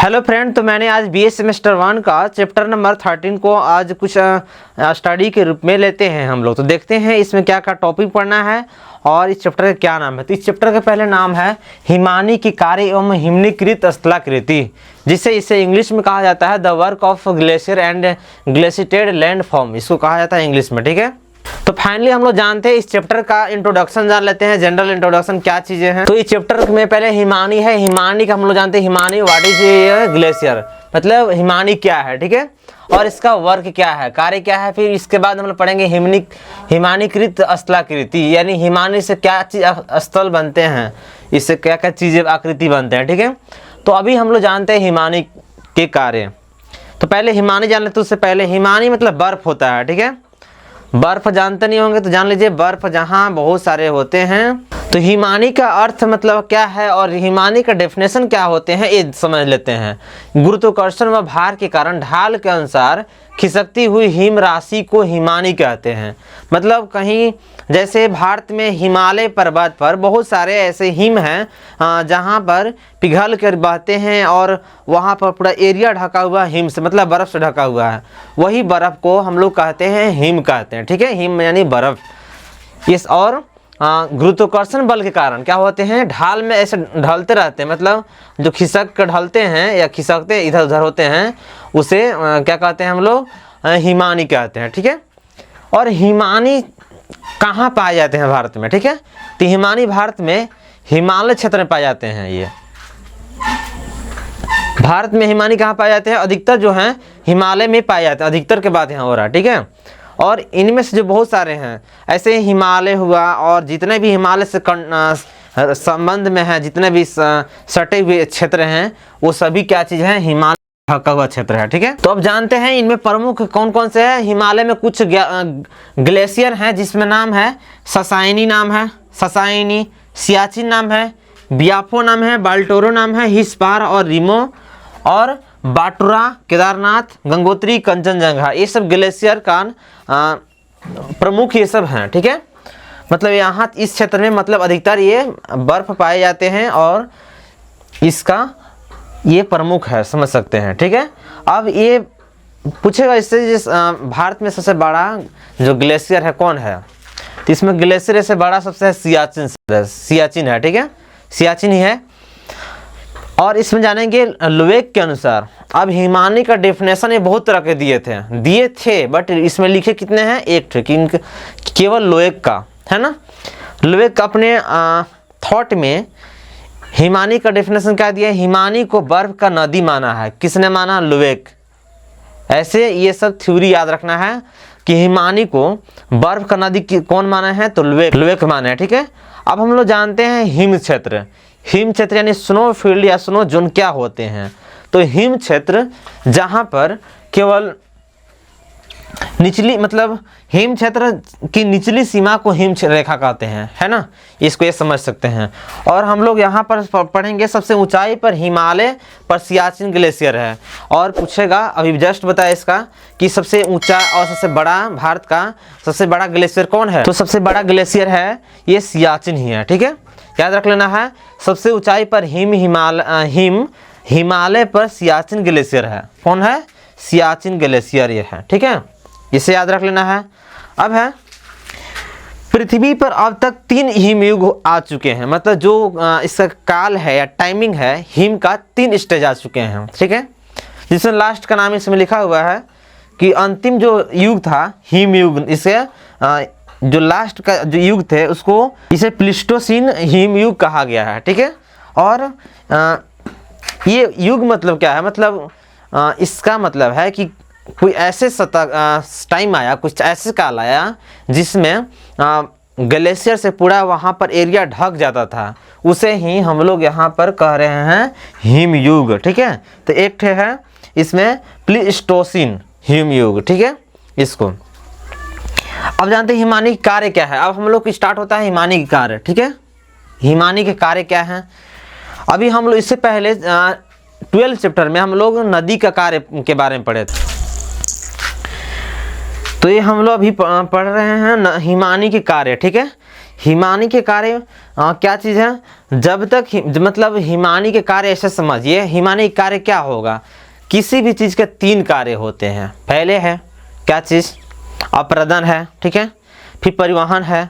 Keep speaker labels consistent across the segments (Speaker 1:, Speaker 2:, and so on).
Speaker 1: Hello friend, तो मैंने आज बीए सेमेस्टर 1 का चैप्टर नंबर 13 को आज कुछ स्टडी के रूप में लेते हैं हम लोग। तो देखते हैं इसमें क्या क्या टॉपिक पढ़ना है और इस चैप्टर का क्या नाम है। तो इस चैप्टर का पहले नाम है हिमानी की कार्य एवं हिमनीकृत स्थलाकृति, जिसे इसे इंग्लिश में कहा जाता है the work of glacier and glaciated land form, इसको कहा जाता है इंग्लिश में। ठीक है, तो फाइनली हम लोग जानते हैं इस चैप्टर का इंट्रोडक्शन जान लेते हैं, जनरल इंट्रोडक्शन क्या चीजें हैं। तो इस चैप्टर में पहले हिमानी है। हिमानी का हम लोग जानते हैं हिमानी व्हाट इज ग्लेशियर, मतलब हिमानी क्या है। ठीक है, और इसका वर्क क्या है, कार्य क्या है। फिर इसके बाद हम लोग पढ़ेंगे हिमानीकृत स्थलाकृति, यानी हिमानी से क्या चीज स्थल बनते हैं, इससे क्या क्या चीजें आकृति बनते हैं। ठीक है, तो अभी हम लोग जानते हैं हिमानी के कार्य। तो पहले हिमानी जान लेते, उससे पहले हिमानी मतलब बर्फ होता है। ठीक है, बर्फ जानते नहीं होंगे तो जान लीजिए, बर्फ जहाँ बहुत सारे होते हैं। तो हिमानी का अर्थ मतलब क्या है और हिमानी का डेफिनेशन क्या होते हैं ये समझ लेते हैं। गुरुत्वाकर्षण व भार के कारण ढाल के अनुसार खिसकती हुई हिम राशि को हिमानी कहते हैं। मतलब कहीं जैसे भारत में हिमालय पर्वत पर बहुत सारे ऐसे हिम हैं जहाँ पर पिघल कर बहते हैं और वहाँ पर पूरा एरिया ढका हुआ हिम से, मतलब बर्फ़ से ढका हुआ है। वही बर्फ़ को हम लोग कहते हैं हिम कहते हैं। ठीक है, हिम यानी बर्फ़। इस और गुरुत्वाकर्षण बल के कारण क्या होते हैं, ढाल में ऐसे ढलते रहते हैं, मतलब जो खिसक कर ढलते हैं या खिसकते इधर उधर होते हैं, उसे क्या कहते हैं हम लोग, हिमानी कहते हैं। ठीक है, और हिमानी कहाँ पाए जाते हैं भारत में। ठीक है, तो हिमानी भारत में हिमालय क्षेत्र में पाए जाते हैं। ये भारत में हिमानी कहाँ पाए जाते हैं, अधिकतर जो हैं हिमालय में पाए जाते हैं, अधिकतर के बात यहाँ हो रहा है। ठीक है, और इनमें से जो बहुत सारे हैं ऐसे हिमालय हुआ और जितने भी हिमालय से संबंध में है, जितने भी सटे हुए क्षेत्र हैं, वो सभी क्या चीज़ है, हिमालय ढका हुआ क्षेत्र है। ठीक है, तो अब जानते हैं इनमें प्रमुख कौन कौन से हैं। हिमालय में कुछ ग्लेशियर हैं जिसमें नाम है ससाइनी, नाम है ससाइनी, सियाचिन नाम है, बियाफो नाम है, बाल्टोरो नाम है, हिस्पार और रिमो और बाटुरा, केदारनाथ, गंगोत्री, कंचनजंगा, ये सब ग्लेशियर का प्रमुख ये सब हैं। ठीक है, मतलब यहाँ इस क्षेत्र में मतलब अधिकतर ये बर्फ पाए जाते हैं और इसका ये प्रमुख है, समझ सकते हैं। ठीक है, अब ये पूछेगा इससे जिस भारत में सबसे बड़ा जो ग्लेशियर है कौन है, तो इसमें ग्लेशियर से बड़ा सबसे सियाचिन है। ठीक है, सियाचिन ही है। और इसमें जानेंगे लोवेक के अनुसार। अब हिमानी का डेफिनेशन ये बहुत तरह के दिए थे बट इसमें लिखे कितने हैं, एक थे, केवल लोवेक का है ना। लोवेक अपने थॉट में हिमानी का डेफिनेशन क्या दिया, हिमानी को बर्फ का नदी माना है। किसने माना, लोवेक। ऐसे ये सब थ्योरी याद रखना है कि हिमानी को बर्फ का नदी कौन माना है, तो लोवेक माना है। ठीक है, अब हम लोग जानते हैं हिम क्षेत्र। हिम क्षेत्र यानी स्नो फील्ड या स्नो जोन क्या होते हैं। तो हिम क्षेत्र जहाँ पर केवल निचली, मतलब हिम क्षेत्र की निचली सीमा को हिम रेखा कहते हैं, है ना, इसको ये समझ सकते हैं। और हम लोग यहाँ पर पढ़ेंगे सबसे ऊंचाई पर हिमालय पर सियाचिन ग्लेशियर है। और पूछेगा अभी जस्ट बताया इसका कि सबसे ऊंचा और सबसे बड़ा भारत का सबसे बड़ा ग्लेशियर कौन है, तो सबसे बड़ा ग्लेशियर है ये सियाचिन ही है। ठीक है, याद रख लेना है, सबसे ऊंचाई पर हिमालय पर सियाचिन ग्लेशियर है। कौन है, सियाचिन ग्लेशियर ये है। ठीक है, इसे याद रख लेना है। अब है पृथ्वी पर अब तक 3 हिमयुग आ चुके हैं, मतलब जो इसका काल है या टाइमिंग है, हिम का 3 स्टेज आ चुके हैं। ठीक है, जिसमें लास्ट का नाम इसमें लिखा हुआ है कि अंतिम जो युग था हिम युग, इसे जो लास्ट का जो युग थे उसको इसे प्लीस्टोसीन हिम युग कहा गया है। ठीक है, और ये युग मतलब क्या है, मतलब इसका मतलब है कि कोई ऐसे टाइम आया, कुछ ऐसे काल आया जिसमें ग्लेशियर से पूरा वहाँ पर एरिया ढक जाता था, उसे ही हम लोग यहाँ पर कह रहे हैं हिम युग। ठीक है, तो एक ठे है इसमें प्लीस्टोसीन हिम युग। ठीक है, इसको अब जानते हैं हिमानी के कार्य क्या है। अब हम लोग स्टार्ट होता है हिमानी के कार्य। ठीक है, हिमानी के कार्य क्या है। अभी हम लोग इससे पहले 12 चैप्टर में हम लोग नदी का कार्य के बारे में पढ़े थे, तो ये हम लोग अभी पढ़ रहे हैं हिमानी के कार्य। ठीक है, हिमानी के कार्य क्या चीज़ है, जब तक मतलब हिमानी के कार्य ऐसे समझिए, हिमानी के कार्य क्या होगा, किसी भी चीज़ के 3 कार्य होते हैं। पहले है क्या चीज़, अप्रदन है, ठीक है, फिर परिवहन है,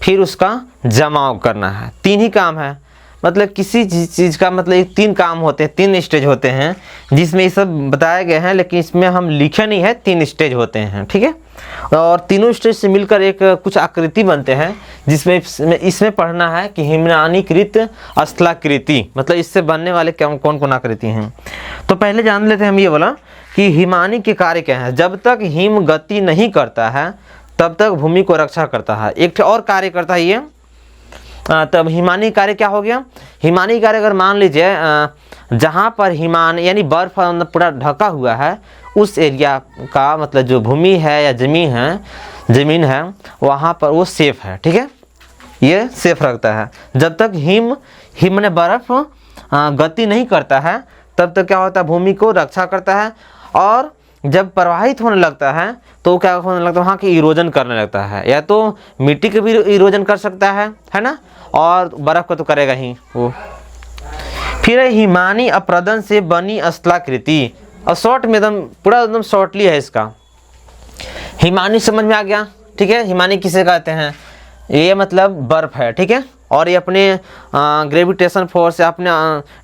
Speaker 1: फिर उसका जमाव करना है। 3 ही काम है, मतलब किसी चीज़ का मतलब 3 काम होते हैं, 3 स्टेज होते हैं, जिसमें ये सब बताए गए हैं, लेकिन इसमें हम लिखे नहीं है, 3 स्टेज होते हैं, ठीक है। और तीनों स्टेज से मिलकर एक कुछ आकृति बनते हैं, जिसमें इसमें पढ़ना है कि हिमानीकृत स्थलाकृति, मतलब इससे बनने वाले कौन कौन आकृति हैं। तो पहले जान लेते हैं हम ये वाला कि हिमानी के कार्य क्या है। जब तक हिम गति नहीं करता है तब तक भूमि को रक्षा करता है। एक और कार्य करता है ये, तब हिमानी कार्य क्या हो गया, हिमानी कार्य अगर मान लीजिए जहाँ पर हिमान यानी बर्फ पूरा ढका हुआ है, उस एरिया का मतलब जो भूमि है या ज़मीन है वहाँ पर वो सेफ है, ठीक है, ये सेफ रखता है। जब तक हिम ने बर्फ गति नहीं करता है तब तक क्या होता है, भूमि को रक्षा करता है। और जब प्रवाहित होने लगता है तो क्या होने लगता है, वहाँ की इरोजन करने लगता है, या तो मिट्टी के भी इरोजन कर सकता है ना, और बर्फ को तो करेगा ही वो। फिर हिमानी अप्रदन से बनी स्थलाकृति, और शॉर्ट में एकदम पूरा एकदम शॉर्टली है इसका। हिमानी समझ में आ गया, ठीक है। हिमानी किसे कहते हैं, ये मतलब बर्फ है, ठीक है, और ये अपने ग्रेविटेशन फोर्स या अपने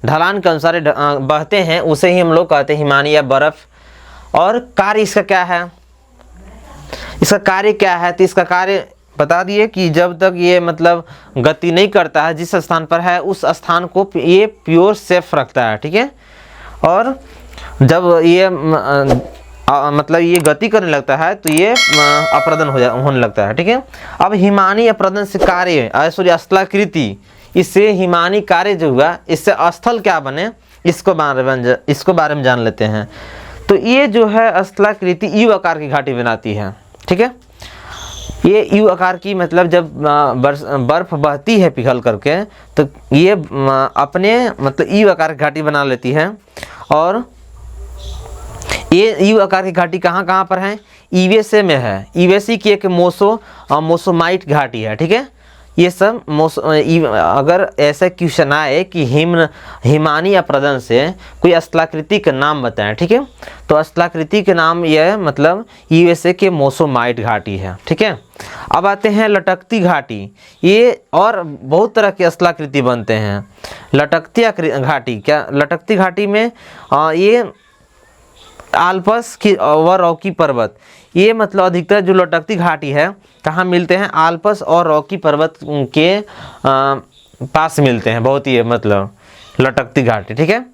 Speaker 1: ढलान के अनुसार बहते हैं, उसे ही हम लोग कहते हैं हिमानी या बर्फ। और कार्य इसका क्या है, इसका कार्य क्या है, तो इसका कार्य बता दिए कि जब तक ये मतलब गति नहीं करता है, जिस स्थान पर है उस स्थान को ये प्योर सेफ रखता है, ठीक है। और जब ये मतलब ये गति करने लगता है तो ये अप्रदन होने लगता है, ठीक है। अब हिमानी अप्रदन से कार्य सॉरी स्थलाकृति, इससे हिमानी कार्य जो हुआ इससे स्थल क्या बने, इसको बारे में जान लेते हैं। तो ये जो है स्थलाकृति यू आकार की घाटी बनाती है, ठीक है। ये यू आकार की मतलब जब बर्फ बहती है पिघल करके तो ये अपने मतलब यू आकार की घाटी बना लेती है। और ये यू आकार की घाटी कहाँ कहाँ पर है, यूएसए में है। यूएसए की एक मोसोमाइट घाटी है, ठीक है। ये सब अगर ऐसा क्वेश्चन आए कि हिमानी अप्रदन से कोई स्थलाकृति का नाम बताएं, ठीक है, तो स्थलाकृति के नाम यह मतलब यूएसए के मोसोमाइट घाटी है, ठीक है। अब आते हैं लटकती घाटी, ये और बहुत तरह के स्थलाकृति बनते हैं। लटकती घाटी क्या, लटकती घाटी में ये आल्प्स की व रॉकी पर्वत, ये मतलब अधिकतर जो लटकती घाटी है कहाँ मिलते हैं, आल्प्स और रॉकी पर्वत के पास मिलते हैं, बहुत ही मतलब लटकती घाटी, ठीक है।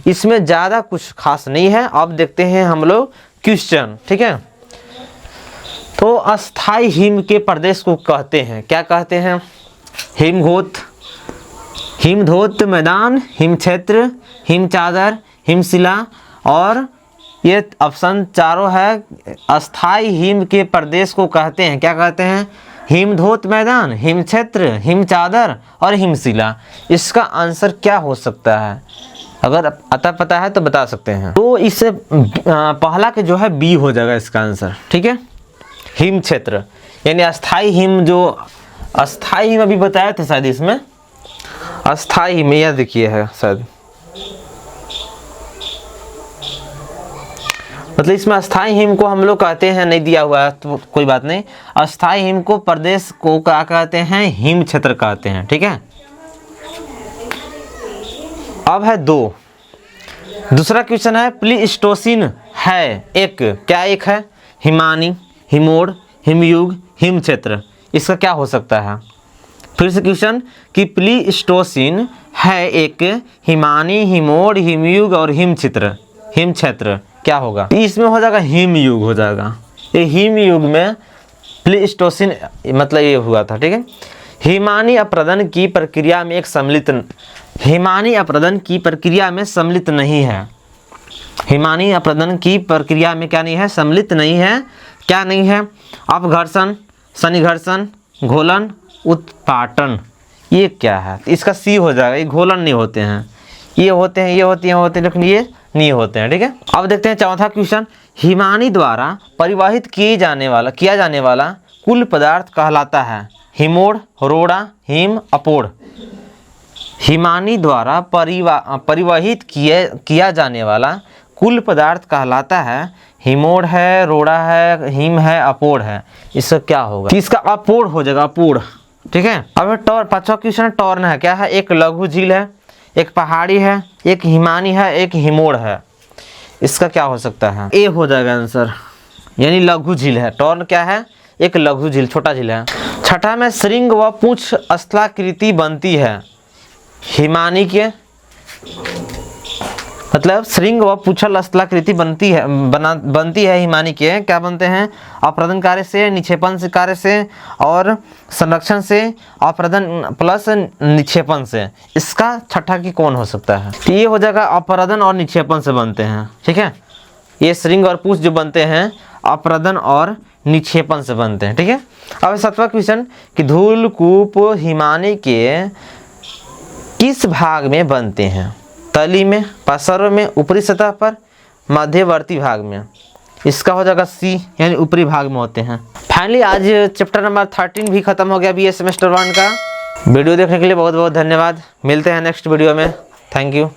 Speaker 1: इसमें ज़्यादा कुछ खास नहीं है। अब देखते हैं हम लोग क्वेश्चन, ठीक है। तो अस्थाई हिम के प्रदेश को कहते हैं, क्या कहते हैं, हिमधोत मैदान, हिम क्षेत्र, हिम चादर, हिमशिला। और ये ऑप्शन चारों है, अस्थाई हिम के प्रदेश को कहते हैं, क्या कहते हैं, हिमधोत मैदान, हिम क्षेत्र, हिम चादर और हिमशिला। इसका आंसर क्या हो सकता है, अगर अतः पता है तो बता सकते हैं। तो इससे पहला के जो है बी हो जाएगा इसका आंसर, ठीक है। हिम क्षेत्र यानी अस्थाई हिम, जो अस्थाई हिम अभी बताए थे शायद, इसमें अस्थाई हिम यह देखिए है शायद, मतलब इसमें अस्थाई हिम को हम लोग कहते हैं, नहीं दिया हुआ है तो कोई बात नहीं। अस्थाई हिम को प्रदेश को क्या कहते हैं, हिम क्षेत्र कहते हैं, ठीक है। अब है दूसरा क्वेश्चन है, प्लीस्टोसिन है एक, क्या एक है, हिमानी, हिमोड़, हिमयुग, हिम क्षेत्र। इसका क्या हो सकता है, फिर से क्वेश्चन कि प्लीस्टोसिन है एक, हिमानी, हिमोड़, हिमयुग और हिम क्षेत्र क्या होगा, इसमें हो जाएगा हिमयुग हो जाएगा। ये हिमयुग में प्लीस्टोसिन मतलब ये हुआ था, ठीक है। हिमानी अप्रदन की प्रक्रिया में हिमानी अप्रदन की प्रक्रिया में सम्मिलित नहीं है। हिमानी अप्रदन की प्रक्रिया में क्या नहीं है, सम्मिलित नहीं है। क्या नहीं है, अपघर्षण, सन्निघर्षण, घोलन, उत्पाटन, ये क्या है, इसका सी हो जाएगा। ये घोलन नहीं होते हैं, ये होते हैं लेकिन ये नहीं होते हैं, ठीक है। अब देखते हैं चौथा क्वेश्चन, हिमानी द्वारा परिवहित किया जाने वाला कुल पदार्थ कहलाता है। हिमोड़, रोड़ा, हिम, अपोड़। हिमानी द्वारा परिवहित किया जाने वाला कुल पदार्थ कहलाता है। हिमोड़ है, रोड़ा है, हिम है, अपोड़ है। इसका क्या होगा? इसका अपोड़ हो जाएगा, अपोड़। ठीक है। अब टॉर, 5वां क्वेश्चन टॉर्न है। क्या है? एक लघु झील है, एक पहाड़ी है, एक हिमानी है, एक हिमोड़ है। इसका क्या हो सकता है? ए हो जाएगा आंसर, यानी लघु झील है। टॉर्न क्या है? एक लघु झील, छोटा झील है। छठा में श्रृंग व पूंछ स्थलाकृति बनती है। हिमानी के मतलब श्रृंग व पूंछल स्थलाकृति बनती है हिमानी के। क्या बनते हैं? अपरदन कार्य से, निक्षेपण से कार्य से और संरक्षण से, अपरदन प्लस निक्षेपण से। इसका छठा की कौन हो सकता है? ये हो जाएगा अपरदन और निक्षेपण से बनते हैं। ठीक है, ये श्रृंग और पूंछ जो बनते हैं अपरदन और निक्षेपण से बनते हैं। ठीक है। अब 7वां क्वेश्चन कि धूलकूप हिमानी के किस भाग में बनते हैं? तली में, पार्श्व में, ऊपरी सतह पर, मध्यवर्ती भाग में। इसका हो जाएगा सी, यानी ऊपरी भाग में होते हैं। फाइनली आज चैप्टर नंबर 13 भी खत्म हो गया BA सेमेस्टर 1 का। वीडियो देखने के लिए बहुत बहुत धन्यवाद। मिलते हैं नेक्स्ट वीडियो में। Thank you.